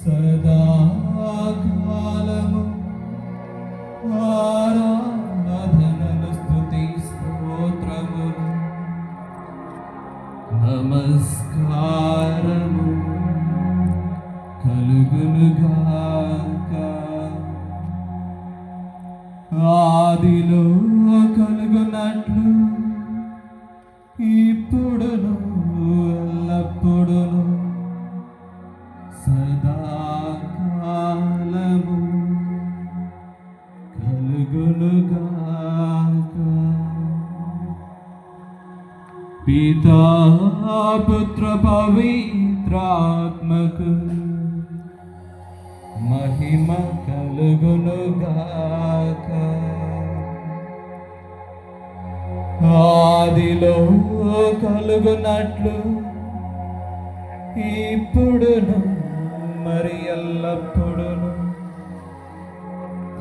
సదాకాలము ఆరాధనలు స్తుతి స్తోత్రములు నమస్కారము కలుగునుగాక. ఆదిలో కలుగునట్లు ఇప్పుడును ఎల్లప్పుడును సదాకాలము కలుగునుగాక. పితా పుత్ర పవిత్రాత్మకు మహిమ కలుగునుగాక. ఆదిలో కలుగునట్లు ఇప్పుడును మరి ఎల్లప్పుడును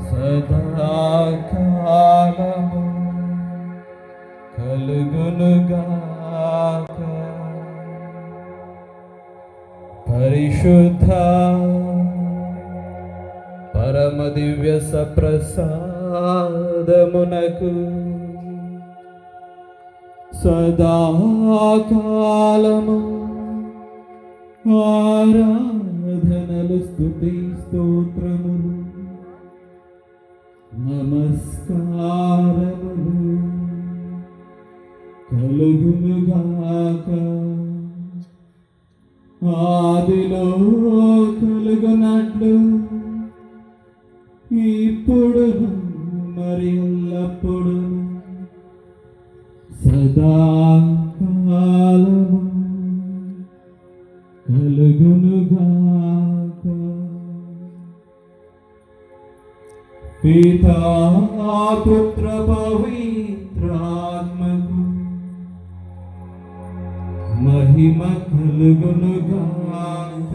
సదాకాలము కలుగునుగాక. పరిశుద్ధ పరమ దివ్య సప్రసాదమునకు సదాకాలము ఆరాధనలు స్తుతి స్తోత్రములు నమస్కారములు కలుగునుగాక. ఆదిలో కలుగునట్లు ఇప్పుడును మరి ఎల్లప్పుడును సదాకాలము కలుగునుగాక. పితా పుత్ర పవిత్రాత్మకు మహిమ కలుగునుగాక.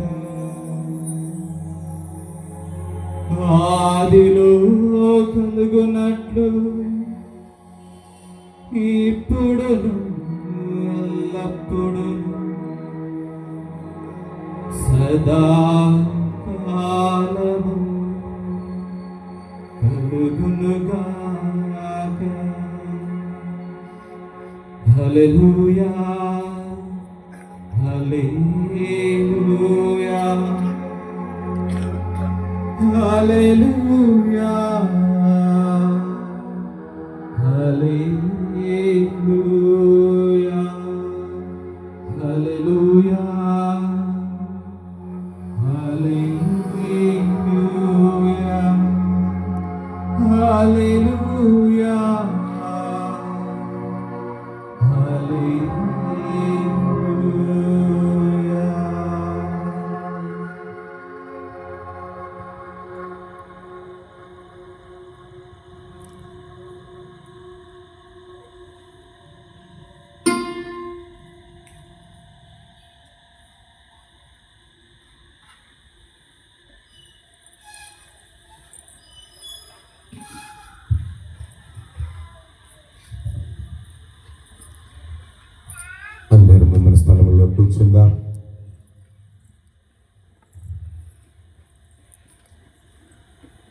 ఆదిలో కలుగునట్లు ఇప్పుడును ఎల్లప్పుడును సదాకాలము కలుగునుగాక. హల్లెలూయా హల్లెలూయా హల్లెలూయా హల్లెలూయా హల్లెలూయా హల్లెలూయా హల్లెలూయా హల్లెలూయా. అందరూ మన స్థలంలో కూర్చుందాం.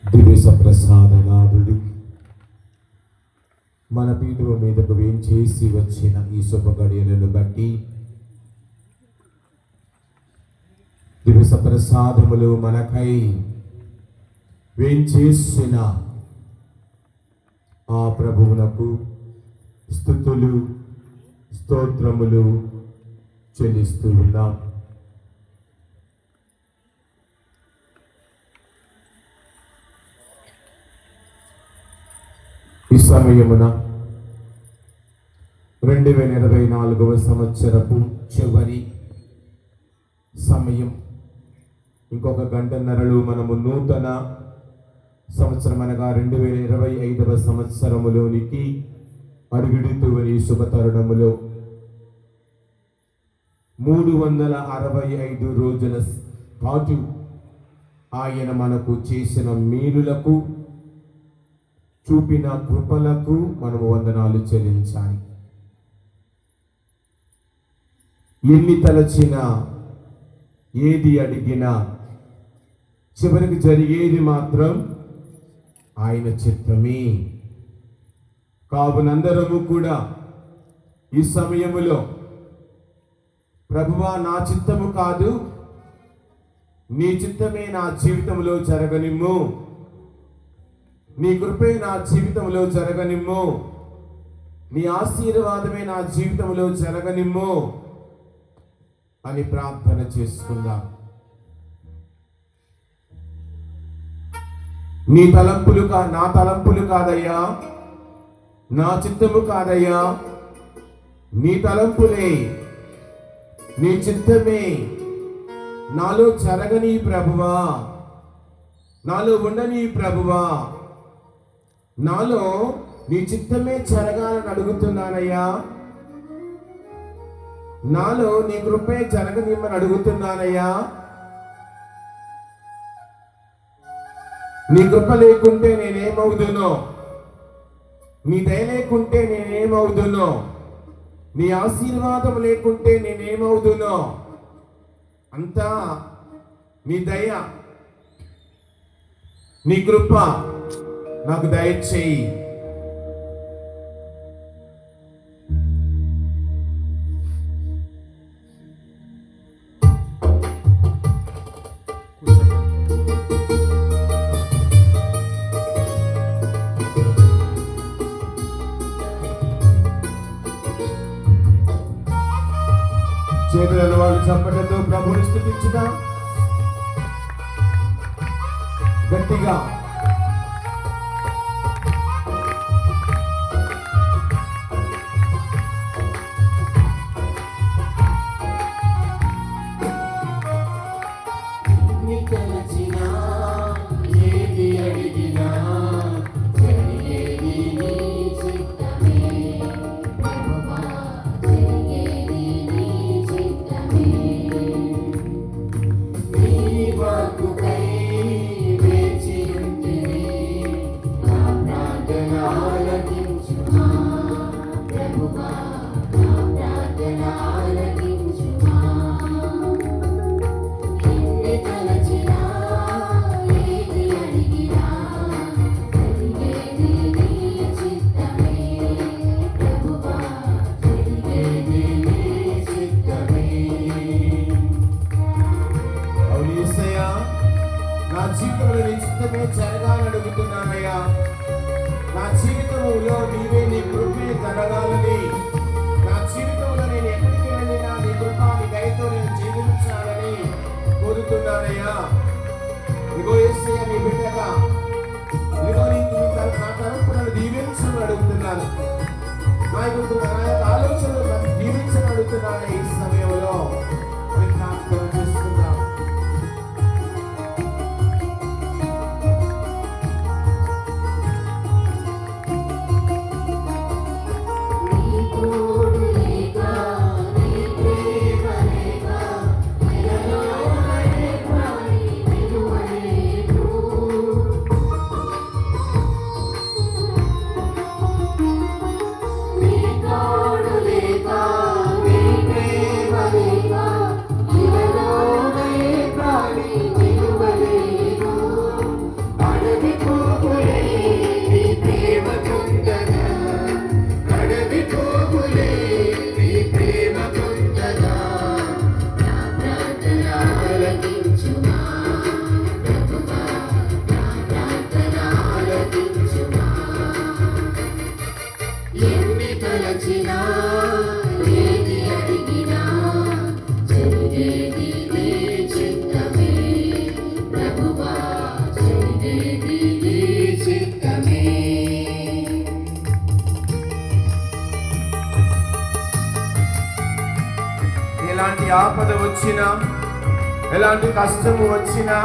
దివ్య సప్రసాదనాథుడు మన పీఠం మీదకు వేంచేసి వచ్చిన ఈ శుభ గడియలను బట్టి దివ్య సప్రసాదములు మనకై వేంచేసిన ఆ ప్రభువునకు స్తుతులు స్తోత్రములు చెల్లిస్తూ ఉన్నాం. ఈ సమయమున 2024వ సంవత్సరపు చివరి సమయం. ఇంకొక గంటన్నరలో మనము నూతన సంవత్సరం అనగా 2025వ సంవత్సరములోనికి అడుగుడుతూ ఈ శుభ తరుణములో 365 రోజుల పాటు ఆయన మనకు చేసిన మేలులకు చూపిన కృపలకు మనము వందనాలు చెల్లించాలి. ఎన్ని తలచినా ఏది అడిగినా చివరికి జరిగేది మాత్రం ఆయన చిత్తమే. కావునందరము కూడా ఈ సమయములో ప్రభువా, నా చిత్తము కాదు, నీ చిత్తమే నా జీవితంలో జరగనిమ్ము, నీ కృపే నా జీవితంలో జరగనిమ్ము, నీ ఆశీర్వాదమే నా జీవితంలో జరగనిమ్ము అని ప్రార్థన చేసుకుందాం. నీ తలంపులు నా తలంపులు కాదయ్యా, నా చిత్తము కాదయ్యా, నీ తలంపులే, నీ చిత్తమే నాలో జరగని ప్రభువా, నాలో ఉండని ప్రభువా, నాలో నీ చిత్తమే జరగాలని అడుగుతున్నానయ్యా, నాలో నీ కృపే జరగనిమ్మని అడుగుతున్నానయ్యా. నీ కృప లేకుంటే నేనేమవుదునో, నీ దయ లేకుంటే నేనేమవుదునో, నీ ఆశీర్వాదం లేకుంటే నేనేమవుదునో, అంతా నీ దయ, నీ కృప నాకు దయచేయి. చేతులను వాళ్ళు చప్పటతో ప్రభుని స్తుతించుదాం గట్టిగా. నా జీవితంలో నీ చిత్తమే జరగాలని అడుగుతున్నానయ్యా. నా జీవితంలో నీవే, నీ కృపే జరగాలని, నా జీవితంలో నేను ఎక్కడికి వెళ్ళినా నీ కృప, నీ దయతో నేను జీవించాలని కోరుతున్నానయ్యా. ఇగో యేసయ్య, నీ బిడ్డగా ఇదిగో నా తరపున దీవించని అడుగుతున్నాను. నా యొక్క ఆలోచనలు దీవించని అడుగుతున్నాను. ఈ సమయంలో ప్రార్థన చేస్తున్నాను. ఎలాంటి ఆపద వచ్చినా, ఎలాంటి కష్టము వచ్చినా,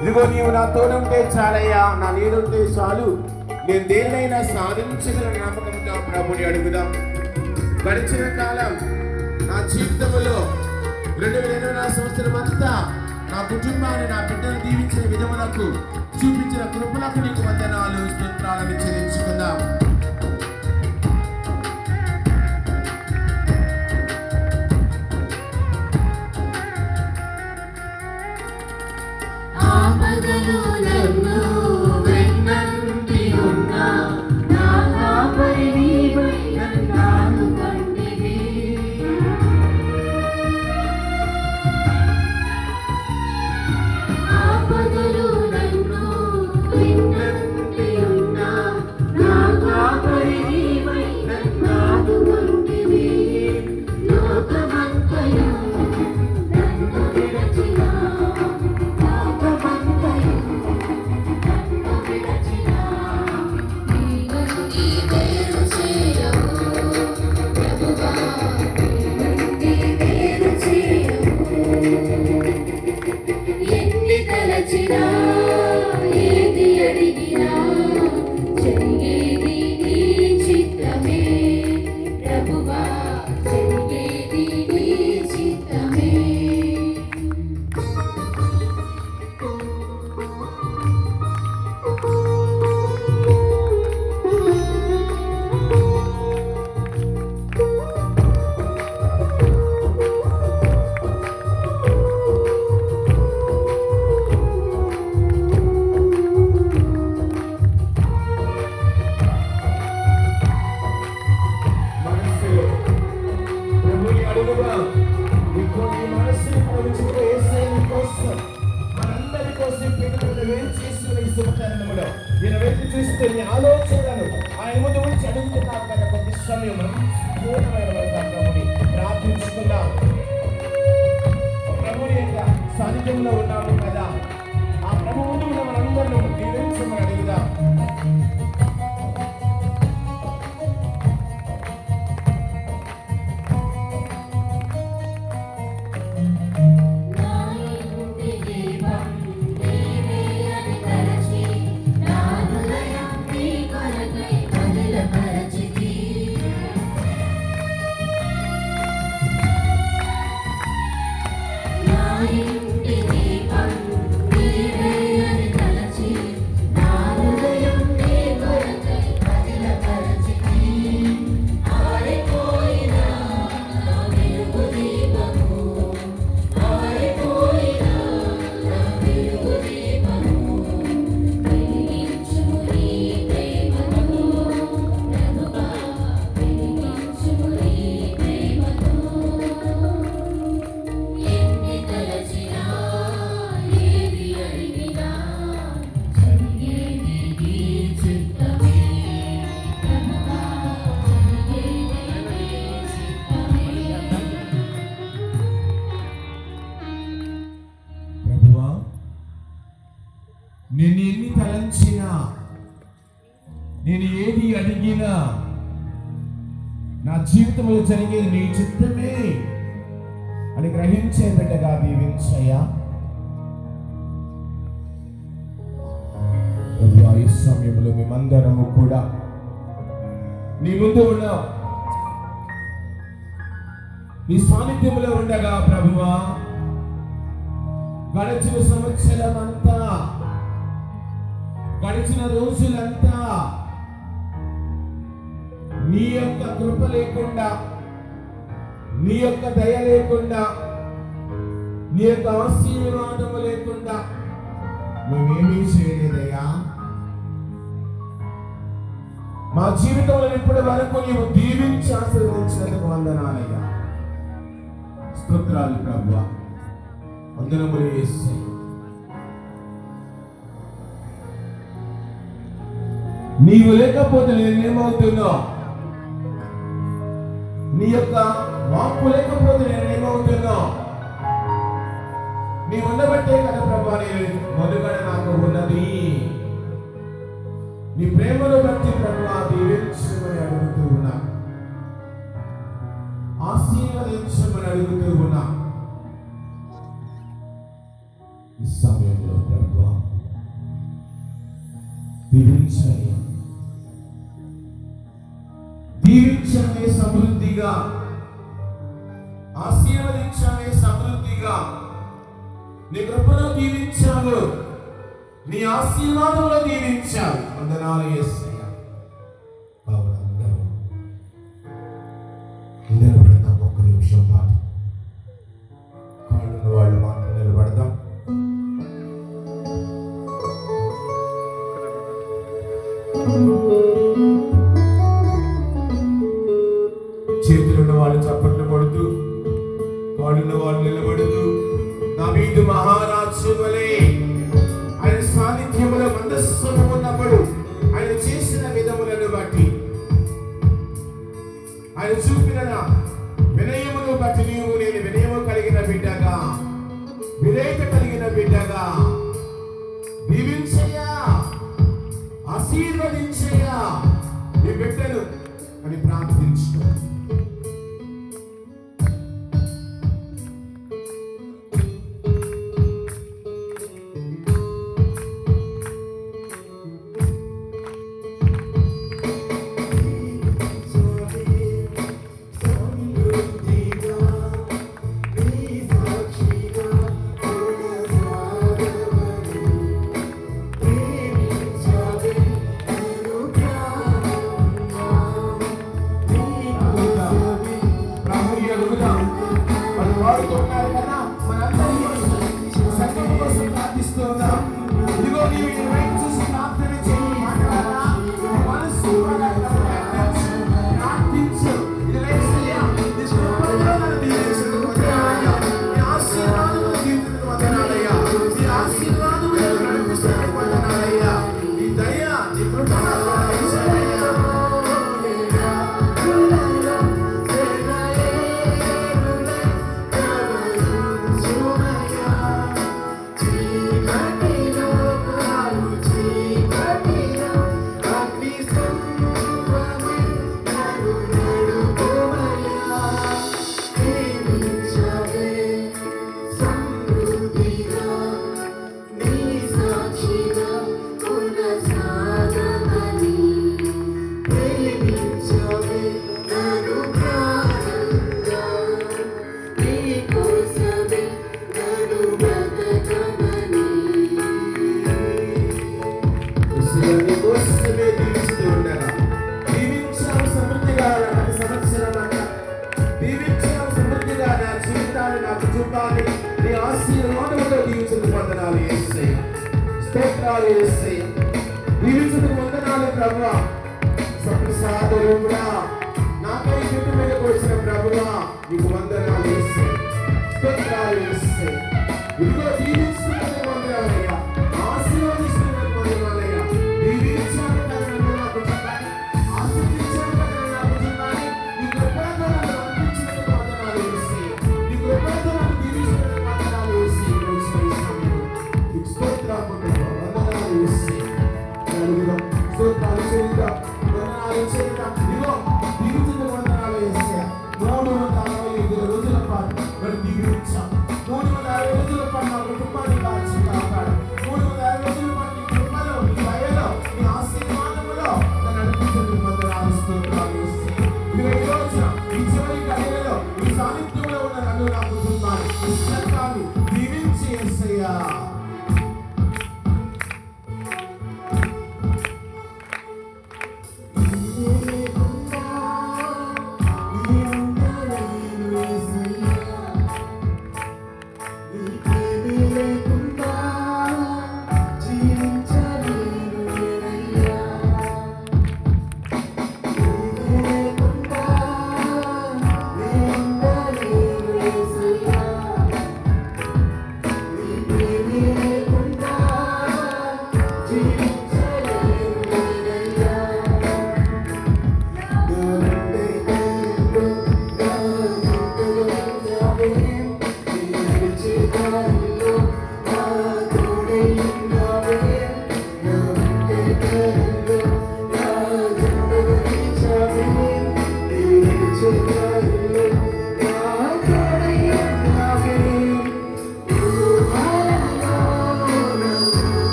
ఇదిగో నీవు నా తోడుంటే చాలయ్యా, నా నీడుంటే చాలు, నేను దేన్నైనా సాధించగల నమ్మకంతో ప్రభుని అడుగుదాం. గడిచిన కాలం నా జీవితంలో 2020 సంవత్సరం అంతా నా కుటుంబాన్ని, నా బిడ్డను దీవించిన విధములకు, చూపించిన కృపలకు నీకు వందనాలు, స్తోత్రాలను చెల్లించుకుందాం. ఆపదలో నన్ను వెన్నంటి ఉన్నా నా కాపరి నీవై నన్ను కంటివి. ఆపదలో నన్ను వెన్నంటి ఉన్నా నా కాపరి నీవై నన్ను కంటివి. లోకమంతయు నన్ను విడచినా ఏది అడిగినా జరిగేది నీ చిత్తమే ప్రభువా, జరిగేది నీ చిత్తమే. చూస్తే నీ ఆలోచనలు ఆయన ముందు ఉంచి అడుగుతున్నావు కదా. కొద్ది సమయం ప్రభుని ప్రార్థించుకున్నాం. ప్రభుని యొక్క సాన్నిధ్యంలో ఉన్నాము కదా. ఆ ప్రభు ముందు ఉన్న మనందరూ దీవించమని అడుగుదాం. నేను ఎన్ని తలంచినా, నేను ఏది అడిగినా నా జీవితంలో జరిగేది నీ చిత్తమే అని గ్రహించే బిడ్డగా దీవించయ్యా. ఈ సమయంలో మేమందరము కూడా నీ ముందు ఉన్నాం, నీ సాన్నిధ్యంలో ఉండగా ప్రభువా, గడిచిన సంవత్సరం అంతా, గడిచిన రోజులంతా నీ యొక్క కృప లేకుండా, నీ యొక్క దయ లేకుండా, నీ యొక్క ఆశీర్వాదము లేకుండా మేమేమీ చేయలేదయ్యా. మా జీవితంలో ఇప్పటి వరకు నీవు దీవించి ఆశీర్వదించినందుకు వందనాలయ్యా. స్తోత్రాలు ప్రభువా, వందనములు యేసయ్యా. నీవు లేకపోతే నేనేమవుతున్నా, నీ యొక్క వాక్కు లేకపోతే నేనేమవుతున్నా, నీ ఉండబట్టే కదా ప్రభా నేను మనుగడ నాకు ఉన్నది. నీ ప్రేమను బట్టి ప్రభా దీవించమని అడుగుతూ ఉన్నా, ఆశీర్వదించమని అడుగుతూ ఉన్నా. ఈ సమయంలో ప్రభా దీవించని, దీవించనే సమృద్ధిగా, ఆశీర్వదించనే సమృద్ధిగా. నీ కృపలో దీవించావు, నీ ఆశీర్వాదంలో దీవించావు. వందనాలు యేసయ్యా. నిలబడతాం ఒక్క నిమిషం పాటు, కాళ్ళను వాళ్ళు మాత్రం నిలబడతాం. ఆయన చూపిన వినయమును బట్టి నీవు నేను వినయము కలిగిన బిడ్డగా, విధేయత కలిగిన బిడ్డగా దీవించయ్యా, ఆశీర్వదించయ్యా ఈ బిడ్డను అని ప్రార్థించు. వాడుతున్నారు కదా, మనందరి కోసం సంఘం కోసం ప్రార్థిస్తున్నాం. ఇదిగో నీవు ఈ వైపు చూసి ప్రార్థన చేయి, మాట్లాడరా, మనసు ప్రార్థించు. ఇది యేసయ్యా, నీ కృపలో నన్ను దీవించు వందనాలయ్యా, నీ ఆశీర్వాదములు దీవించు వందనాలయ్యా, నీ ఆశీర్వాదములు నడిపిస్తున్నందుకు వందనాలయ్యా, నీ దయ నీ కృప నాకు దయచేయయ్యా. నీ ఆశీర్వాదముతో దీవించుటకు వందనాలు యేసయ్యా, స్తోత్రాలు యేసయ్యా, దీవించుటకు వందనాలు ప్రభువా. సప్రసాదరుడా నాపై చెట్టు మీదకు వచ్చిన ప్రభువా నీకు వందనాలు యేసయ్యా, స్తోత్రాలు యేసయ్యా. ఇదిగో దీవించుటకు వందనాలయ్యా, ఆశీర్వదిస్తున్నకు వందనాలయ్యా. దీవించాను కదా నాకు చెప్పాలి, ఆశీర్వదించాను కదా నాకు చెప్పాలి. నీ కృపతో నన్ను అందించినందుకు వందనాలు యేసయ్యా, నీ కృపతో నన్ను దీవించినందుకు వందనాలు యేసయ్యా. నీకు స్తోత్రాలు వందనాలు యేసయ్యా. స్తోత్రాలు చెల్లిద్దాం, వందనాలు చెల్లిద్దాం. ఇదిగో దీవించుటకు వందనాలు యేసయ్యా. 365 రోజుల పాటు మరి దీవించాం. 360 రోజుల పాటు మా కుటుంబాన్ని కాచి కాపాడు. 360 రోజుల పాటు నీ కృపలో, నీ దయలో, నీ ఆశీర్వాదములో నన్ను నడిపించినందుకు వందనాలు, స్తోత్రాలు యేసయ్యా. ఇదిగో ఈ రోజున ఈ చివరి గడియలలో ఈ సాన్నిధ్యంలో ఉన్న నన్ను, నా కుటుంబాన్ని, ఈ సంఘాన్ని దీవించి యేసయ్యా.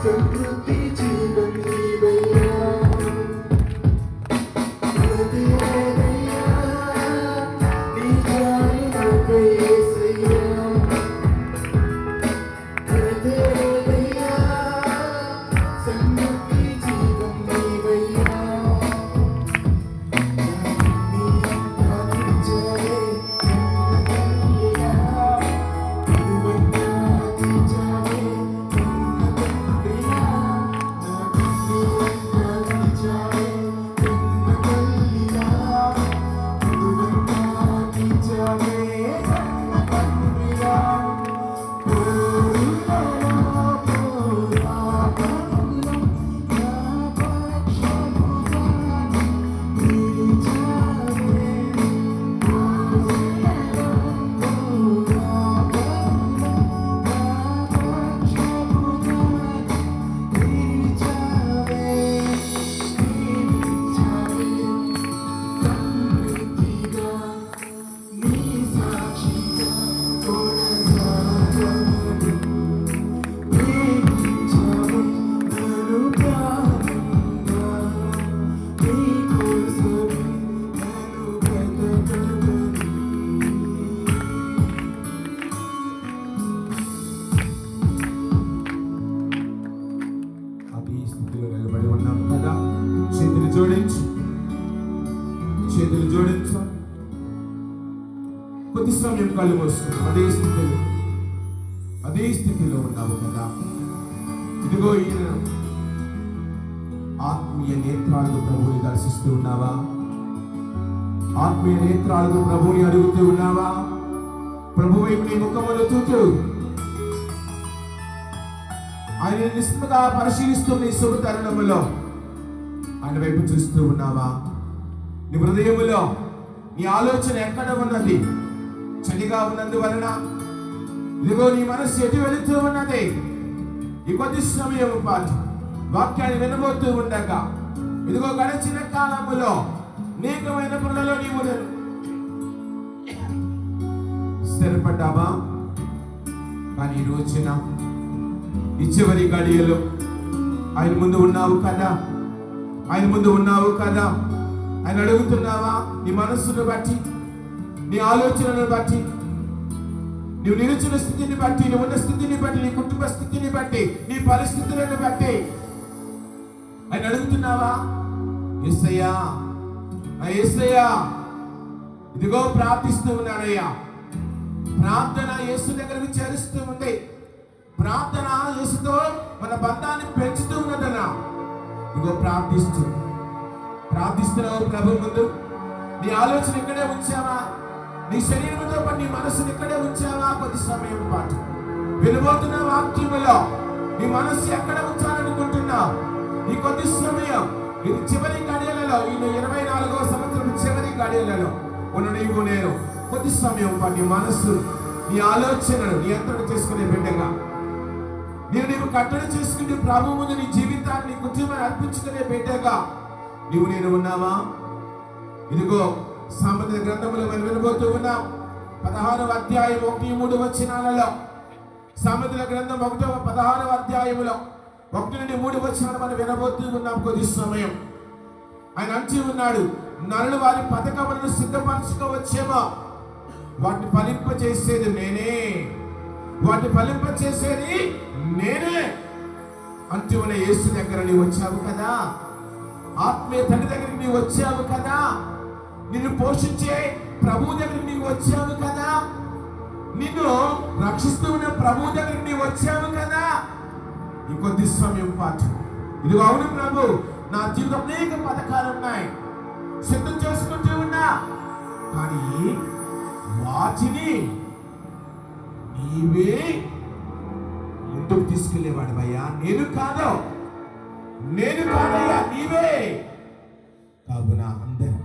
సమృద్ధి జీవం నీవయ్యా ప్రతిదయ్యా నీ జాలి నాపై యేసయ్యా ప్రతిదయ్యా సమృద్ధి జీవం నీవయ్యా నీ అంతరించాలే చేతులు జోడించు. కొద్ది సమయం కళ్ళు మూసుకున్నాం. అదే స్థితిలో ఉన్నావు కదా. ఇదిగో ఈయన ఆత్మీయ నేత్రాలతో ప్రభువుని దర్శిస్తూ ఉన్నావా? ఆత్మీయ నేత్రాలతో ప్రభువుని అడుగుతూ ఉన్నావా? ప్రభు వైపు నీ ముఖములు చూచు. ఆయన నిస్మగా పరిశీలిస్తూ నీ శుభ తరుణములో ఆయన వైపు చూస్తూ ఉన్నావా? నీ హృదయములో నీ ఆలోచన ఎక్కడ ఉన్నది? చలిగా ఉన్నందువలన ఇదిగో నీ మనస్సు ఎటు వెళుతూ ఉన్నది? ఈ కొద్ది సమయం పాటు వాక్యాన్ని వినబోతూ ఉండగా ఇదిగో గడిచిన కాలములో అనేకమైన పనులలో నీవు స్థిరపడ్డావా? కానీ ఈ రోజున ఈ చివరి గడియలో ఆయన ముందు ఉన్నావు కదా. ఆయన అడుగుతున్నావా? నీ మనస్సును బట్టి, నీ ఆలోచనను బట్టి, నువ్వు నిలిచిన స్థితిని బట్టి, నువ్వు ఉన్న స్థితిని బట్టి, నీ కుటుంబ స్థితిని బట్టి, నీ పరిస్థితులను బట్టి ఆయన అడుగుతున్నావా? యేసయ్యా, యేసయ్యా, ఇదిగో ప్రార్థిస్తూ ఉన్నానయ్యా. ప్రార్థన యేసు దగ్గరకు చేరుస్తూ ఉంది. ప్రార్థన యేసుతో మన బంధాన్ని పెంచుతూ ఉన్నదన్నా. ఇదిగో ప్రార్థిస్తున్నావు ప్రభు ముందు. నీ ఆలోచన ఇక్కడే ఉంచావా? నీ శరీరంతో పాటు నీ మనసుని ఇక్కడే ఉంచావా? కొద్ది సమయం పాటు వినబోతున్న వాక్యములో నీ మనస్సు ఎక్కడ ఉంచాలనుకుంటున్నావు? ఈ కొద్ది సమయం, ఇది చివరి గడియలలో, ఈ 24వ సంవత్సరం చివరి గడియలలో ఉన్న నీవు నేను కొద్ది సమయం పాటు నీ మనస్సు, నీ ఆలోచనను నియంత్రణ చేసుకునే బిడ్డగా నీవు కట్టడి చేసుకుని ప్రభు ముందు నీ జీవితాన్ని, నీ కుటుంబాన్ని అర్పించుకునే బిడ్డగా నీవు నేను ఉన్నావా? ఇదిగో సామెతల గ్రంథంలో మనం వినబోతూ ఉన్నాం. 16వ అధ్యాయం 1-3 వచనాలలో, సామెతల గ్రంథం 16వ అధ్యాయములో 1-3 వచనాలు మనం వినబోతూ ఉన్నాం. కొద్ది సమయం ఆయన అంటూ ఉన్నాడు, నరులు వారి పథకములను సిద్ధపరచుకోవచ్చేమో, వాటిని ఫలింపచేసేది నేనే అంటూ ఉన్న యేసు దగ్గర నీవు వచ్చావు కదా. ఆత్మీయ తండ్రి దగ్గరికి నీవు వచ్చావు కదా. నిన్ను పోషించే ప్రభు దగ్గరికి నీవు వచ్చావు కదా. నిన్ను రక్షిస్తూ ఉన్న ప్రభు దగ్గరికి నీవు వచ్చావు కదా. ఈ కొద్ది సమయం పాటు ఇదిగో అవును ప్రభు, నా జీవితం అనేక పథకాలు ఉన్నాయి, సిద్ధం చేసుకుంటూ ఉన్నా, కానీ వాటిని నీవే ముందుకు తీసుకెళ్లేవాడివయ్యా. నేను కాదయ్యా, నీవే. కావున అందరూ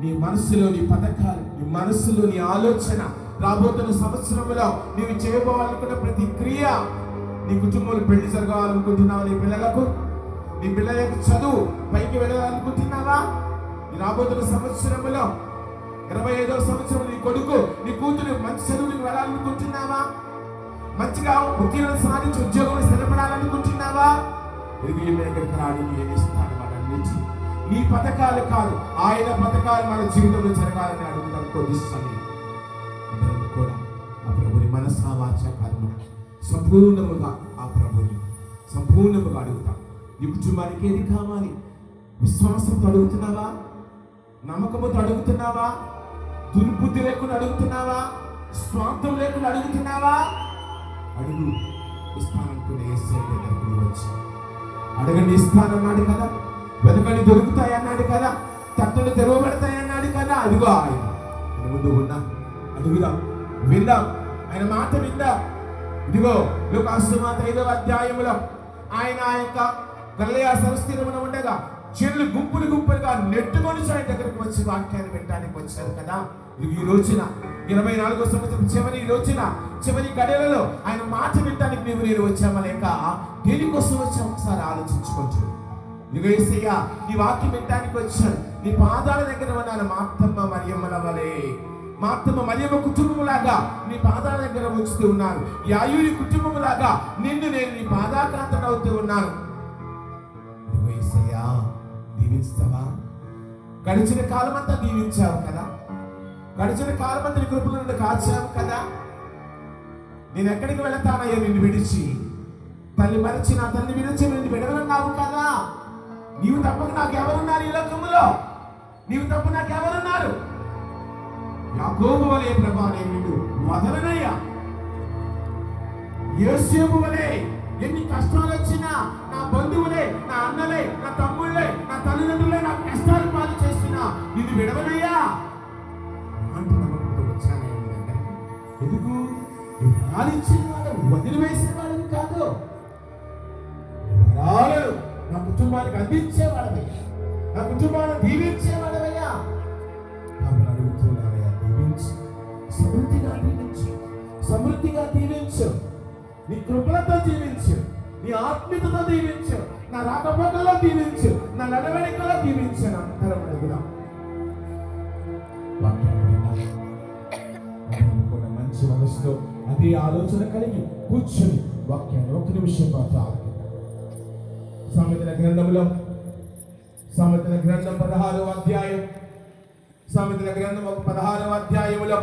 నీ మనసులో నీ పథకాలు, నీ మనసులో నీ ఆలోచన, రాబోతున్న సంవత్సరంలో నీవు చేయబోవాలనుకున్న ప్రతి క్రియ, నీ కుటుంబంలో పెళ్లి జరగాలనుకుంటున్నావా? నీ పిల్లలకు చదువు పైకి వెళ్ళాలనుకుంటున్నావా? నీ రాబోతున్న సంవత్సరంలో 25వ సంవత్సరం నీ కొడుకు, నీ కూతురు మంచి చదువులకు వెళ్ళాలనుకుంటున్నావా? మంచిగా ఉద్యోగం సాధించి ఉద్యోగం స్థిరపడాలనుకుంటున్నావా? తిరిగి మీ దగ్గరికి రావడానికి ఏమి ఇస్తాడు? వాటన్నించి నీ పథకాలు కాదు, ఆయన పథకాలు మన జీవితంలో జరగాలని అడుగుతాం. కొద్ది సమయం అందరం కూడా ఆ ప్రభుని మనసా వాచా కర్మ సంపూర్ణముగా ఆ ప్రభుని సంపూర్ణముగా అడుగుతాం. నీ కుటుంబానికి ఏది కావాలి? విశ్వాసంతో అడుగుతున్నావా? నమ్మకముతో అడుగుతున్నావా? దుర్బుద్ధి లేకుండా అడుగుతున్నావా? స్వార్థం లేకుండా అడుగుతున్నావా? అడుగు. ఇస్తానంటున్న యేసు దగ్గరికి వచ్చి అడగండి, ఇస్తానన్నాడు కదా. వెతకండి, దొరుకుతాయి అన్నాడు కదా. తట్టులు తెరవబడతాయి అన్నాడు కదా. అదిగో ఆయన ముందు ఉన్నా. అడుగుదాం, విందాం, ఆయన మాట విందాం. ఇదిగో లూకాసువార్త 5వ అధ్యాయంలో ఆయన ఆ యొక్క గలిలయ సరస్సు ఉండగా చెల్లు గుంపులు గుంపులుగా నెట్టుకొని ఆయన దగ్గరికి వచ్చి వాక్యాన్ని వినడానికి వచ్చారు కదా. ఈ రోజున 24వ సంవత్సరం చివరి రోజున చివరి గడియలలో ఆయన మాట వినడానికి నేను వచ్చామా లేక దేనికోసం వచ్చాం? ఒకసారి ఆలోచించుకోవచ్చు. ఇదిగో యేసయ్యా, నీ వాక్యం వినడానికి వచ్చాను. నీ పాదాల దగ్గర ఉన్నాను. మార్తమ్మ మరియమ్మల వలె, మార్తమ్మ మరియమ్మ కుటుంబములాగా నీ పాదాల దగ్గర ఉంచుతూ ఉన్నాను. యాయూరి కుటుంబములాగా నిన్ను నేను నీ పాదాక్రాంతను అవుతూ ఉన్నాను. ఇదిగో యేసయ్యా, దీవిస్తావా? గడిచిన కాలం అంతా దీవించావు కదా. గడిచిన కాలం అంతా నీ కృపల నుండి కాచావు కదా. నేను ఎక్కడికి వెళతానయ్యా నిన్ను విడిచి? తల్లి మరచి నా తల్లి విడిచి నిన్ను విడవలన్నావు కదా. నీవు తప్పక నాకు ఎవరున్నారు ఈ లోకములో? నీవు తప్ప నాకు ఎవరున్నారు? యాకోబు వలె ప్రభా నేను నిన్ను వదలనయ్యా. యోసేపు వలె ఎన్ని కష్టాలు వచ్చినా నా బంధువులే, నా అన్నలే, నా తమ్ముళ్ళే, నా తల్లిదండ్రులే నాకు కష్టాలు పాలు చేస్తున్నా నిన్ను విడవనయ్యా అంటూ నమ్మకంతో వచ్చానయ్యా నీ దగ్గరికి. ఎందుకు? వరాలిచ్చేవాడు, వదిలివేసేవాడు కాదు. వరాలు నా కుటుంబానికి అందించేవాడవయ్యా, నా కుటుంబాన్ని దీవించేవాడవయ్యా. కాబట్టి అడుగుతున్నానయ్యా, దీవించు, సమృద్ధిగా దీవించు, సమృద్ధిగా దీవించు. నీ కృపలతో దీవించు, నీ ఆత్మీయతతో దీవించు, నా రాకపోకల్లో దీవించు, నా నడవడికలో దీవించు. అందరం అడుగుదాం. కూడా మంచి మనసుతో అదే ఆలోచన కలిగి కూర్చొని వాక్యాన్ని ఒక నిమిషం పాటు ఆలోచిద్దాం. సామెతల గ్రంథంలో సామెతల గ్రంథం 16వ అధ్యాయం, సామెతల గ్రంథం 16వ అధ్యాయములో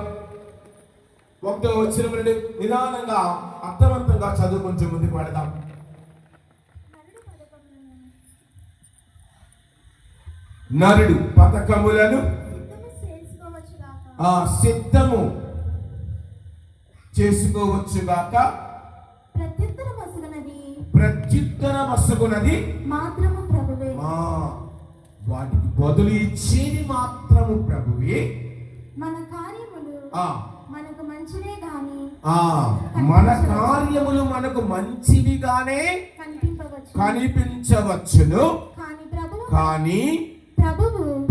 1వ వచనం నుండి నిదానంగా అర్థవంతంగా చదువుకుంటూ ముందుకు పడదాం. నరుడు పథకములను సిద్ధము చేసుకోవచ్చుగాక, ప్రత్యుత్తరమొసగునది మాత్రము ప్రభువే. వాటికి బదులు ఇచ్చేది మాత్రము ప్రభువే. మన కార్యములు మనకు మంచివే గాని మన కార్యములు మనకు మంచివిగానే కనిపించవచ్చును, కానీ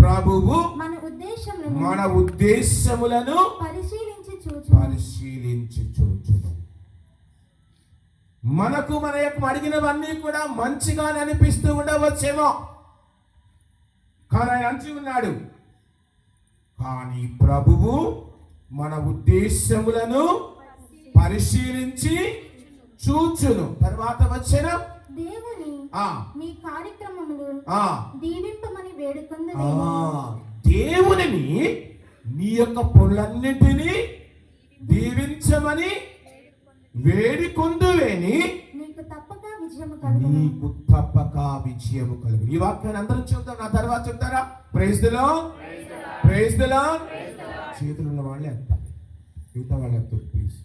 ప్రభువు మన ఉద్దేశములను పరిశీలించి చూచును. మనకు మన యొక్క అడిగినవన్నీ కూడా మంచిగానే అనిపిస్తూ ఉండవచ్చేమో, కానీ ఆయన అంచి ఉన్నాడు, కానీ ప్రభువు మన ఉద్దేశములను పరిశీలించి చూచును. తర్వాత వచ్చిన దేవుని మీ కార్యక్రమములు దీవింపమని వేడుకొందును. దేవునిని నీ యొక్క పనులన్నిటినీ దీవించమని వేడుకొందువేని నీకు తప్పక విజయము కలుగు. ఈ వాక్యాన్ని అందరం చెప్తాం. నా తర్వాత చెప్తారా? Praise the lord, praise the lord. చేతులు ఉన్న వాళ్ళే ఎత్తాలి, మిగతా వాళ్ళు ఎత్తొచ్చు ప్లీజ్.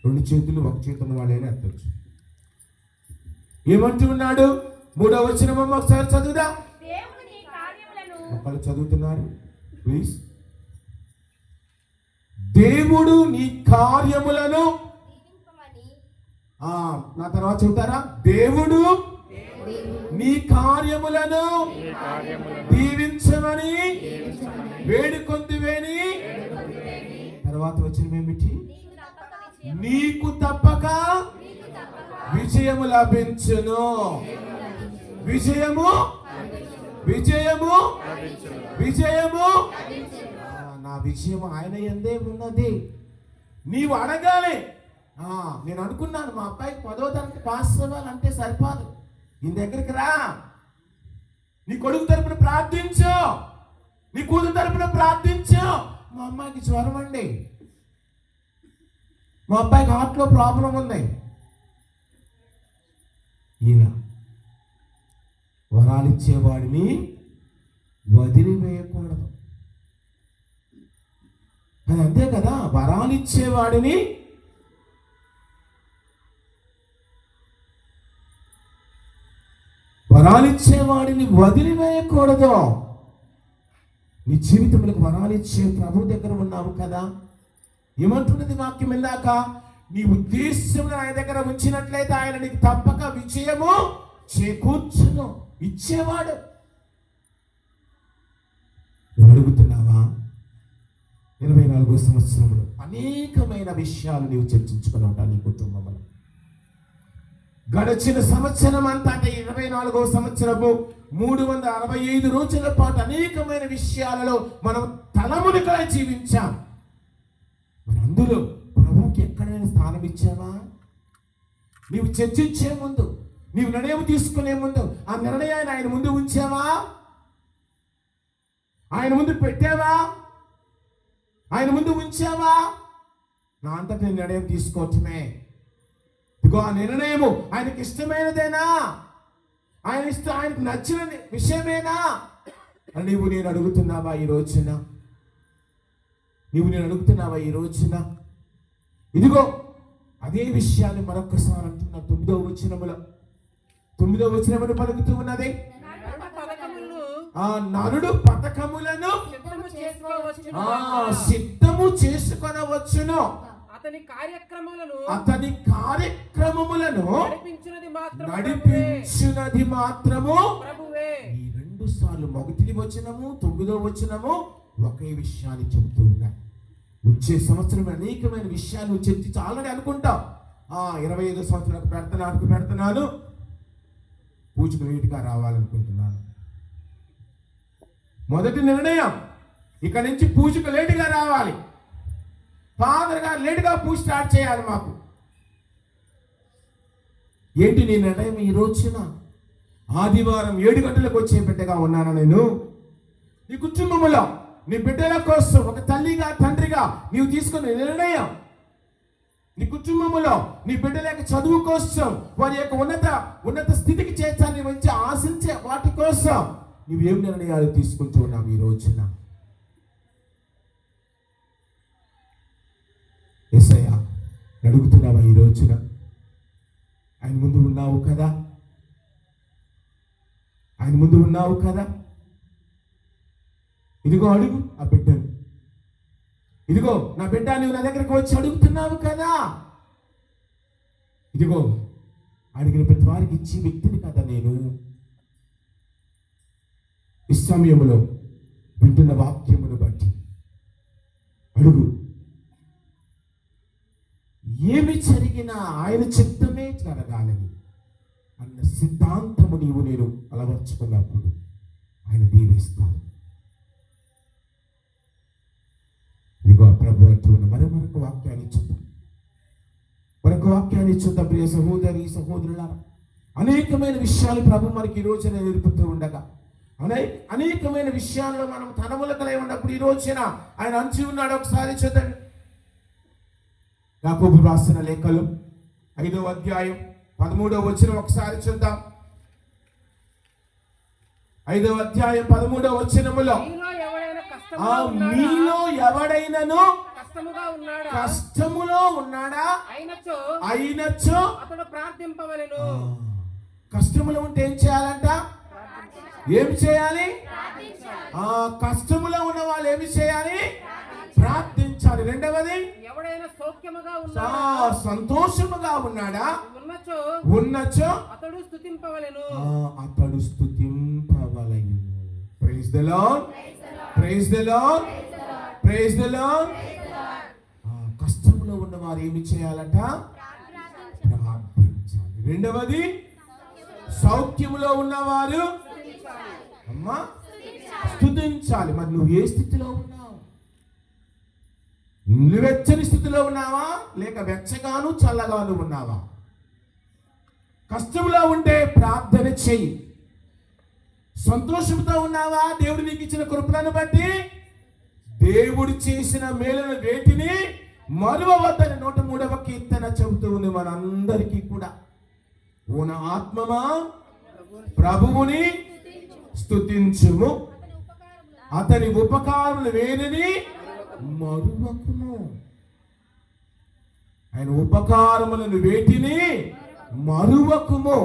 2 చేతులు ఒక చేతులు ఉన్న వాళ్ళైనా ఎత్తొచ్చు. ఏమంటూ ఉన్నాడు? 3వ వచనం ఒకసారి చదువుదా. ఒకళ్ళు చదువుతున్నారు ప్లీజ్. దేవుడు నీ కార్యములను, నా తర్వాత చెబుతారా? దేవుడు నీ కార్యములను దీవించమని వేడుకొందువేని. తర్వాత వచ్చిన ఏమిటి? నీకు తప్పక విజయము లభించును. విజయము విజయము విజయము. నా విజయం ఆయన యందే ఉన్నది. నీవు అడగాలి, నేను అనుకున్నాను మా అబ్బాయికి 10వ తరగతి పాస్ అవ్వాలంటే సరిపోదు, నీ దగ్గరికి రా, నీ కొడుకు తరపున ప్రార్థించు, నీ కూతురు తరపున ప్రార్థించు. మా అమ్మాయికి జ్వరం అండి, మా అబ్బాయికి హార్ట్లో ప్రాబ్లం ఉంది. ఈయన వరాలిచ్చేవాడిని వదిలివేయకూడదు. అది అంతే కదా, వరాలిచ్చేవాడిని వదిలివేయకూడదు. నీ జీవితంలోకి వరాలిచ్చే ప్రభు దగ్గర ఉన్నావు కదా. ఏమంటున్నది వాక్యం ఇందాక, నీ ఉద్దేశం ఆయన దగ్గర ఉంచినట్లయితే ఆయన నీకు తప్పక విజయము చేకూర్చును. ఇచ్చేవాడు. నువ్వు అడుగుతున్నావా? 24వ సంవత్సరంలో అనేకమైన విషయాలు నీవు చర్చించుకుని ఉంటావు నీ కుటుంబంలో. గడిచిన సంవత్సరం అంతా అంటే 24వ సంవత్సరము 365 రోజుల పాటు అనేకమైన విషయాలలో మనం తలమునికై జీవించాం. మరి అందులో ప్రభువుకి ఎక్కడైనా స్థానం ఇచ్చావా? నీవు చర్చించే ముందు, నీవు నిర్ణయం తీసుకునే ముందు ఆ నిర్ణయాన్ని ఆయన ముందు ఉంచావా? ఆయన ముందు పెట్టావా? ఆయన ముందు ఉంచావా? నా అంతటి నేను నిర్ణయం తీసుకోవటమే. ఇదిగో ఆ నిర్ణయము ఆయనకి ఇష్టమైనదేనా? ఆయనకు నచ్చిన విషయమేనా అని నేను అడుగుతున్నావా ఈ రోజున? నేను అడుగుతున్నావా ఈ రోజున? ఇదిగో అదే విషయాన్ని మరొకసారి అంటున్నా. 9వ వచనములు పలుకుతూ ఉన్నది, నరుడు పథకములను సిద్ధము చేసుకొనవచ్చును, అతని కార్యక్రమములను నడిపించునది మాత్రము ప్రభువే. ఈ 2 సార్లు 1వ వచనము 9వ వచనము ఒకే విషయాన్ని చెబుతూ ఉన్నాయి. వచ్చే సంవత్సరం అనేకమైన విషయాలు చర్చించి ఆల్రెడీ అనుకుంటాం. 25వ సంవత్సరానికి పెడుతున్నాను, పూజకు లేటుగా రావాలనుకుంటున్నాను. మొదటి నిర్ణయం, ఇక్కడ నుంచి పూజకు లేటుగా రావాలి. ఫాదర్ గారు లేటుగా పూజ స్టార్ట్ చేయాలి మాకు. ఏంటి నీ నిర్ణయం ఈ రోజున? ఆదివారం 7 గంటలకు వచ్చే బిడ్డగా ఉన్నాను నేను. నీ కుటుంబంలో నీ బిడ్డల కోసం ఒక తల్లిగా తండ్రిగా నీవు తీసుకునే నిర్ణయం, నీ కుటుంబంలో నీ బిడ్డల యొక్క చదువు కోసం, వారి యొక్క ఉన్నత స్థితికి చేర్చాలని వచ్చి ఆశించే వాటి కోసం నువ్వేం నిర్ణయాలు తీసుకుంటూ ఉన్నావు ఈ రోజున? యేసయ్యా అడుగుతున్నావా ఈ రోజున? ఆయన ముందు ఉన్నావు కదా, ఆయన ముందు ఉన్నావు కదా. ఇదిగో అడుగు ఆ బిడ్డను. ఇదిగో నా బిడ్డ, నువ్వు నా దగ్గరకు వచ్చి అడుగుతున్నావు కదా. ఇదిగో అడిగిన ప్రతి వారికి ఇచ్చి వ్యక్తిని కదా నేను. ఈ సమయంలో వింటున్న వాక్యమును బట్టి అడుగు. ఏమి జరిగినా ఆయన చిత్తమే జరగాలని అన్న సిద్ధాంతము నేను అలవర్చుకున్నప్పుడు ఆయన దీవిస్తాడు. ఇదిగో ప్రభు అంటూ ఉన్న మరొక వాక్యాన్ని చూద్దాం. ప్రియ సహోదరి సహోదరులారా, అనేకమైన విషయాలు ప్రభు మనకి ఈ రోజున నేర్పుతూ ఉండగా, అనేకమైన విషయాల్లో మనం తనములకలై ఉన్నప్పుడు ఈ రోజున ఆయన అంచి ఉన్నాడు. ఒకసారి చూద్దండి. యాకోబు రాసిన లేఖలు 5వ అధ్యాయం 13వ వచనం ఒకసారి చూద్దాం. 5వ అధ్యాయం 13వ వచనములో, మీలో ఎవడైనను కష్టములో ఉన్నాడా అయినచో అతడు ప్రార్థింపవలెను. కష్టములో ఉంటే ఏం చేయాలంట? ఏమి చేయాలి? కష్టములో ఉన్న వాళ్ళు ఏమి చేయాలి? ప్రార్థించాలి. రెండవది, ఎవడైనా సంతోషముగా ఉన్నాడా ఉన్నచో అతడు స్తుతింపవలెను. Praise the lord, praise the lord, praise the lord. కష్టంలో ఉన్న వారు ఏమి చేయాలట? ప్రార్థించాలి. రెండవది, సౌఖ్యములో ఉన్నవారు అమ్మా స్తుతించాలి. మరి నువ్వు ఏ స్థితిలో ఉన్నావు? నిలువెచ్చని స్థితిలో ఉన్నావా, లేక వెచ్చగాను చల్లగాను ఉన్నావా? కష్టంలో ఉంటే ప్రార్థన చెయ్యి. సంతోషంతో ఉన్నావా? దేవుడు నీకు ఇచ్చిన కృపలను బట్టి దేవుడు చేసిన మేలును వేటిని మరువవద్దని 103వ కీర్తన చెబుతూ ఉంది మనందరికీ కూడా. ఓ నా ఆత్మమా ప్రభువుని స్తుతించుము, అతని ఉపకారములు వేడిని మరువకుము. ఆయన ఉపకారములను వేటిని మరువకుము.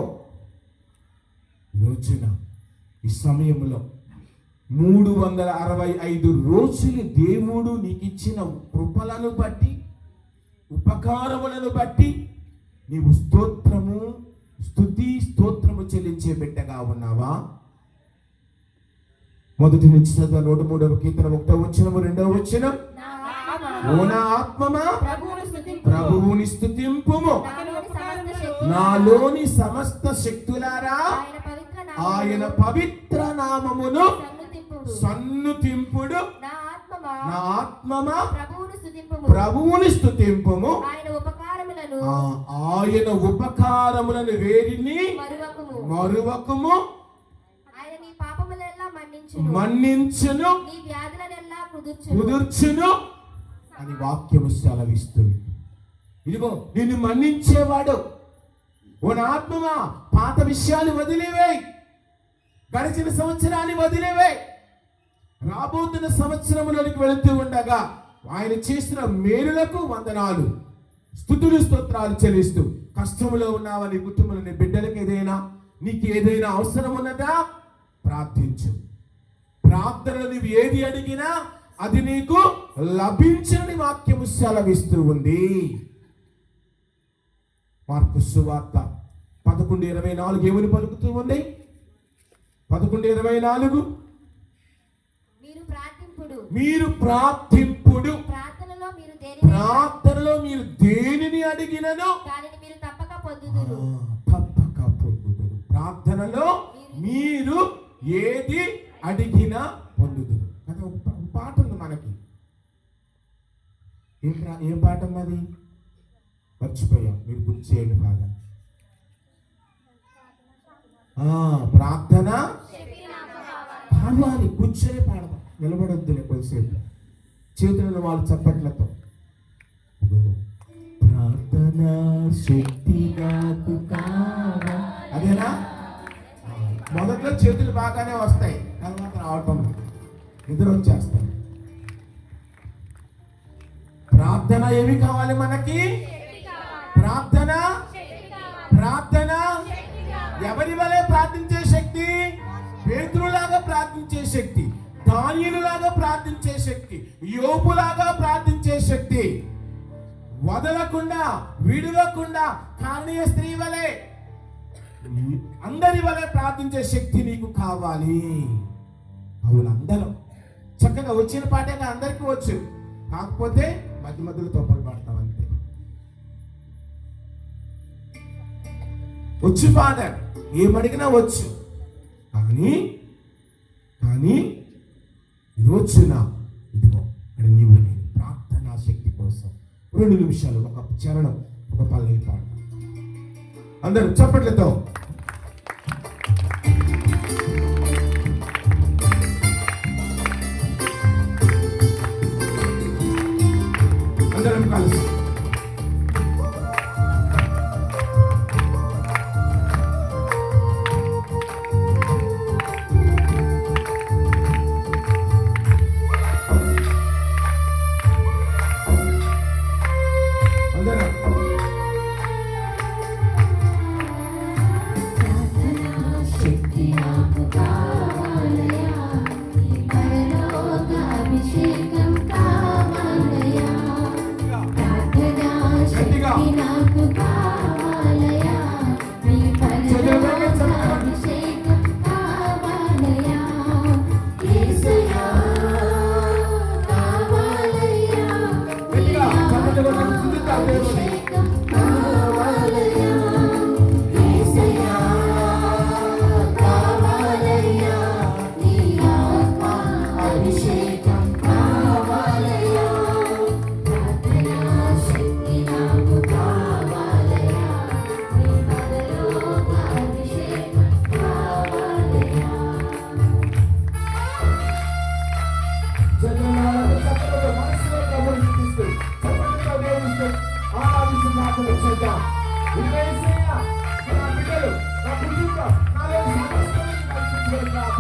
రోజున ఈ సమయంలో 365 రోజులు దేవుడు నీకు ఇచ్చిన కృపలను బట్టి, ఉపకారములను బట్టి నీవు స్తుతిస్తోత్రము చెల్లించే బిడ్డగా ఉన్నావా? మొదటి నుంచి చదువు 103వ కీర్తన 1వ వచనము 2వ వచనం. ఓ నా ఆత్మమా ప్రభువుని స్తుతింపుము, నాలోని సమస్త శక్తులారా ఆయన పవిత్ర నామమును సన్నుతింపుడు. నా ఆత్మమా ప్రభువుని స్తుతింపుము, ఆయన ఉపకారములను వేరిని మరువకుము. మన్నించును కుదుర్చును అని వాక్యము సెలవిస్తుంది. ఇదిగో నిన్ను మన్నించేవాడు. ఓ నా ఆత్మమా పాత విషయాలు వదిలేవేయ్, గడిచిన సంవత్సరాన్ని వదిలేవేయ్. రాబోతున్న సంవత్సరములోనికి వెళుతూ ఉండగా ఆయన చేసిన మేలులకు వందనాలు, స్తుతులు స్తోత్రాలు చెల్లిస్తూ, కష్టములో ఉన్నావా, నీ కుటుంబంలో నీ బిడ్డలకు నీకు ఏదైనా అవసరం ఉన్నదా ప్రార్థించు. ప్రార్థనలు నీవు ఏది అడిగినా అది నీకు లభించని వాక్యము సెలవిస్తూ ఉంది. మార్కు సువార్త 11:24 ఏమని పలుకుతూ ఉంది? 11:24 మీరు ప్రార్థింపుడు, ప్రార్థనలో మీరు దేనిని అడిగినను తప్పక పొందుదురు. ప్రార్థనలో మీరు ఏది అడిగినా పొందుదురు. అది ఒక పాట ఉంది మనకి. ఏం పాట అది మర్చిపోయాం, మీరు గుర్తు చేయండి బాగా. ప్రార్థన పాడాలి, కూర్చొని పాడదాం, నిలబడొద్దులే కొద్దిసేపు. చేతులను వాళ్ళు చప్పట్లతో ప్రార్థన శక్తి నాకు కావా. అదేనా? మొదట్లో చేతులు బాగానే వస్తాయి, తర్వాత రావటం నిద్ర వచ్చేస్తాయి. ప్రార్థన ఏమి కావాలి మనకి? ప్రార్థన ప్రార్థన ఎవరి వలె ప్రార్థించే శక్తి? పేతురులాగా ప్రార్థించే శక్తి, దానియేలులాగా ప్రార్థించే శక్తి, యోబులాగా ప్రార్థించే శక్తి, వదలకుండా విడవకుండా కారణీయ స్త్రీ వలె అందరి వలె ప్రార్థించే శక్తి నీకు కావాలి. అవును, అందరం చక్కగా వచ్చిన పాటగా అందరికీ వచ్చు, కాకపోతే మధ్య మధ్యలో తోపలు పాడతాం అంతే. వచ్చు ఫాదర్, ఏమడిగినా వచ్చు, కానీ రోజున ఇదిగో ఇక్కడ నీవు ప్రార్థనా శక్తి కోసం 2 నిమిషాలు ఒక చరణం, ఒక పల్లవి పాట. అందరూ చప్పట్లతో అందరం కలిసి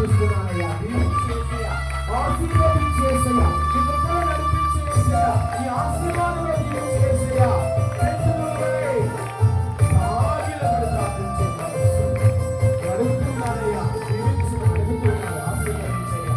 ప్రార్థిస్తున్నానయ్యా. దీవించేసయ్యా, ఆశీర్వదించేసయ్యా, నీ కృపలో నడిపించేసయ్యా, నీ ఆశీర్వాదంలో దీవించేసయ్యా. చేతులపై సాగిలపడి ప్రార్థించే మనస్సు అడుగుతున్నానయ్యా. దీవించమని అడుగుతున్నాను, ఆశీర్వదించయ్యా.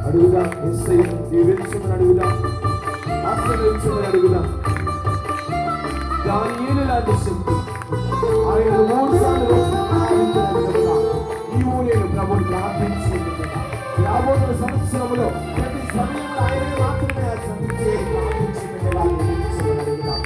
అడుగుదాం, యేసయ్యను దీవించమని అడుగుదాం, ఆశీర్వదించమని అడుగుదాం. దానియేలు లాంటి శక్తి ఆయన 3 సార్లు ప్రార్థించినట్లుగా నీవు నేను ప్రభువుని ప్రార్థించుకుంటున్నా. రాబోతున్న సంవత్సరంలో ప్రతి సమయంలో ఆయన మాత్రమే ప్రార్థించి బిడ్డలాన్ని దీవించమని అడుగుదాం.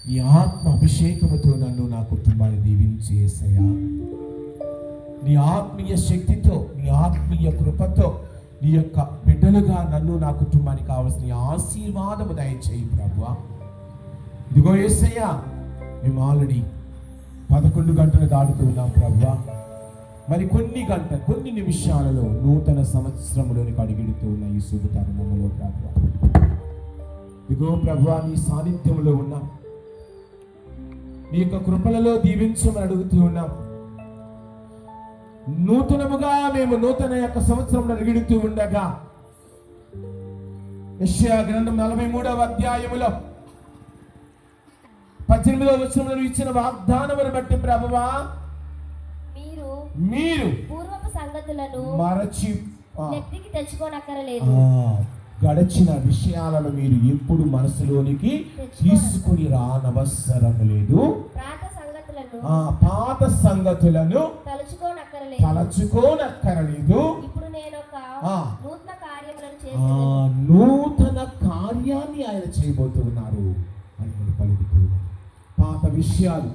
నీ ఆత్మ అభిషేకముతో నన్ను నా కుటుంబాన్ని దీవించి యేసయ్యా. నీ ఆత్మీయ శక్తితో, నీ ఆత్మీయ కృపతో నీ యొక్క బిడ్డలుగా నన్ను నా కుటుంబానికి కావలసిన ఆశీర్వాదము దయచేయి ప్రభువా. ఇదిగో యేసయ్యా, మేము ఆల్రెడీ 11 గంటలు దాటుతూ ఉన్నాం ప్రభువా. మరి కొన్ని నిమిషాలలో నూతన సంవత్సరంలోనికి అడుగుతూ ఉన్న ఈ శుభ తరుణంలో ప్రభువా, ఇదిగో ప్రభువా, నీ సాన్నిధ్యంలో ఉన్నాం. నీ యొక్క కృపలలో దీవించమని అడుగుతూ ఉన్నాం. నూతనముగా మేము నూతన యొక్క సంవత్సరంలో అడుగుతూ ఉండగా యెషయా గ్రంథం 43వ అధ్యాయములో 18వ వచనంలో ఇచ్చిన వాగ్దానమును బట్టి ప్రభువా, మీరు పూర్వపు సంగతులను మరచి నెత్తికి తెచ్చుకోనక్కరలేదు. గడిచిన విషయాలను మీరు ఎప్పుడు మనసులోనికి తీసుకుని రానవసరం లేదు. పాత సంగతులను తలచుకోనక్కరలేదు. ఇప్పుడు నేను ఒక నూతన కార్యాన్ని ఆయన చేయబోతున్నారు అని నేను పలుకుతున్నాను. పాత విషయాలు,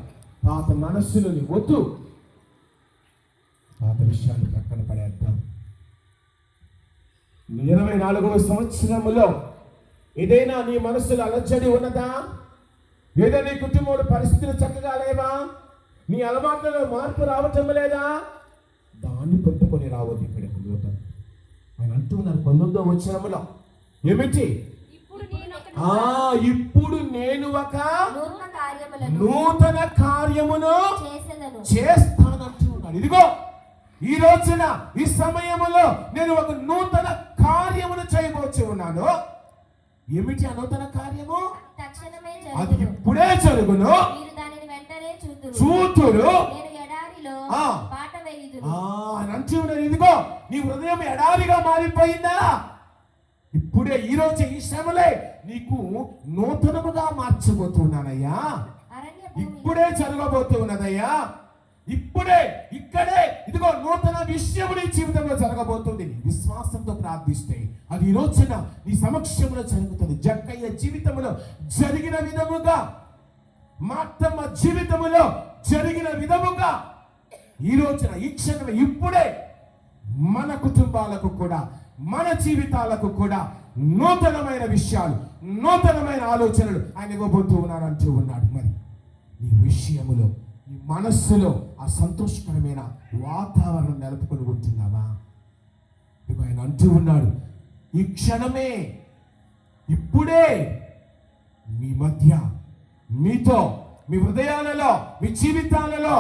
పాత మనస్సులని వద్దు, పాత విషయాలు పక్కన పడేద్దాం. 24వ సంవత్సరములో ఏదైనా నీ మనసులో అలజడి ఉన్నదా? ఏదో నీ కుటుంబంలో పరిస్థితులు చక్కగా లేవా? నీ అలవాట్లలో మార్పు రావటం లేదా? దాన్ని పట్టుకొని రావద్దు. ఇక్కడ ఆయన అంటున్నారు 19వ వచనములో ఏమిటి? ఇప్పుడు నేను ఒక నూతన కార్యమును చేస్తానంటున్నాడు. ఇదిగో ఈ రోజున ఈ సమయములో నేను ఒక నూతన కార్యమును చేయబోచు ఉన్నాను. ఏమిటి ఆ నూతన కార్యము? అది ఇప్పుడే జరుగును, చూతురు అని అంటున్నాడు. ఇదిగో నీ హృదయం ఎడారిగా మారిపోయిందా? ఇప్పుడే ఈ రోజు ఈ శ్రమలే నీకు నూతనముగా మార్చబోతున్నానయ్యా. ఇప్పుడే జరగబోతున్నదయ్యా. ఇప్పుడే ఇక్కడే ఇదిగో నూతన విషయము నీ జీవితంలో జరగబోతుంది. విశ్వాసంతో ప్రార్థిస్తే అది ఈ రోజున నీ సమక్షంలో జరుగుతుంది. జక్కయ్య జీవితంలో జరిగిన విధముగా, మాతమ్మ జీవితంలో జరిగిన విధముగా ఈ రోజున ఈ క్షణమే ఇప్పుడే మన కుటుంబాలకు కూడా, మన జీవితాలకు కూడా నూతనమైన విషయాలు, నూతనమైన ఆలోచనలు ఆయన ఇవ్వబోతూ ఉన్నారంటూ ఉన్నాడు. మరి నీ విషయములో, నీ మనస్సులో ఆ సంతోషకరమైన వాతావరణం నెలపుకొని ఉంటున్నావా? ఆయన అంటూ ఉన్నాడు, ఈ క్షణమే ఇప్పుడే మీ మధ్య, మీతో, మీ హృదయాలలో, మీ జీవితాలలో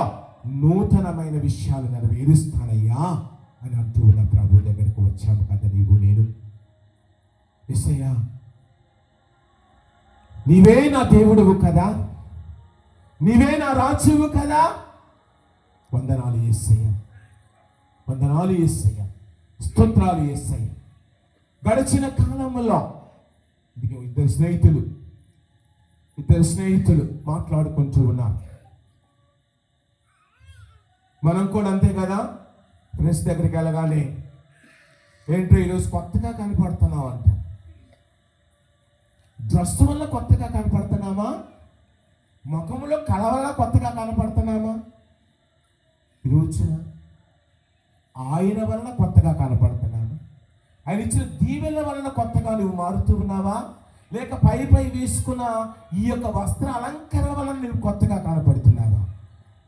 నూతనమైన విషయాలు నెరవేరుస్తానయ్యా అని అంటూ ఉన్న ప్రభు దగ్గరకు వచ్చాము కదా నీవు నేను. యేసయ్యా, నీవే నా దేవుడువు కదా, నీవే నా రాజువు కదా. వందనాలు యేసయ్యా, వందనాలు యేసయ్యా, స్తోత్రాలు యేసయ్యా. గడిచిన కాలంలో ఇద్దరు స్నేహితులు మాట్లాడుకుంటూ ఉన్నారు. మనం కూడా అంతే కదా, ఫ్రెండ్స్ దగ్గరికి వెళ్ళగానే ఏంటో ఈరోజు కొత్తగా కనపడుతున్నావు అంట. డ్రెస్ వల్ల కొత్తగా కనపడుతున్నామా? ముఖంలో కళ వల్ల కొత్తగా కనపడుతున్నామా? ఈరోజు ఆయన వలన కొత్తగా కనపడుతున్నామా? ఆయన ఇచ్చిన దీవెల వలన కొత్తగా నువ్వు మారుతూ ఉన్నావా? లేక పై వేసుకున్న ఈ యొక్క వస్త్ర అలంకరణ వలన నువ్వు కొత్తగా కనపడుతున్నావా?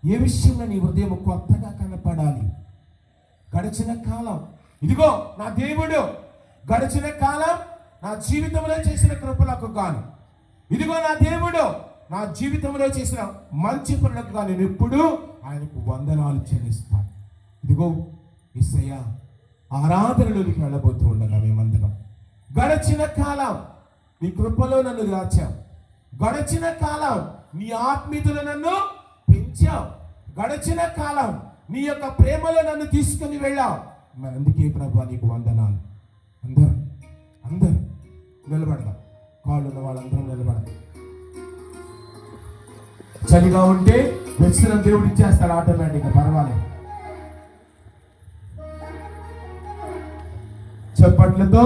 ఏ విషయంలో నీ హృదయం కొత్తగా కనపడాలి? గడిచిన కాలం, ఇదిగో నా దేవుడు గడిచిన కాలం నా జీవితంలో చేసిన కృపలకు గాను, ఇదిగో నా దేవుడు నా జీవితంలో చేసిన మంచి పనులకు గాను నేను ఎప్పుడు ఆయనకు వందనాలు చెల్లిస్తాను. ఇదిగో యేసయ్యా, ఆరాధనలోకి వెళ్ళబోతూ ఉండగా మేమందరం గడిచిన కాలం నీ కృపలో నన్ను దాచావు. గడిచిన కాలం నీ ఆత్మీయతలో నన్ను పెంచావు. గడిచిన కాలం నీ యొక్క ప్రేమలో నన్ను తీసుకుని వెళ్ళావు. మరి అందుకే ప్రభువా నీకు వందనాలు. అందరూ నిలబడదాం. కాళ్ళు ఉన్న వాళ్ళందరం నిలబడదాం. చలిగా ఉంటే వెచ్చనం దేవుడు ఇచ్చేస్తాడు ఆటోమేటిక్గా, పర్వాలేదు. చప్పట్లతో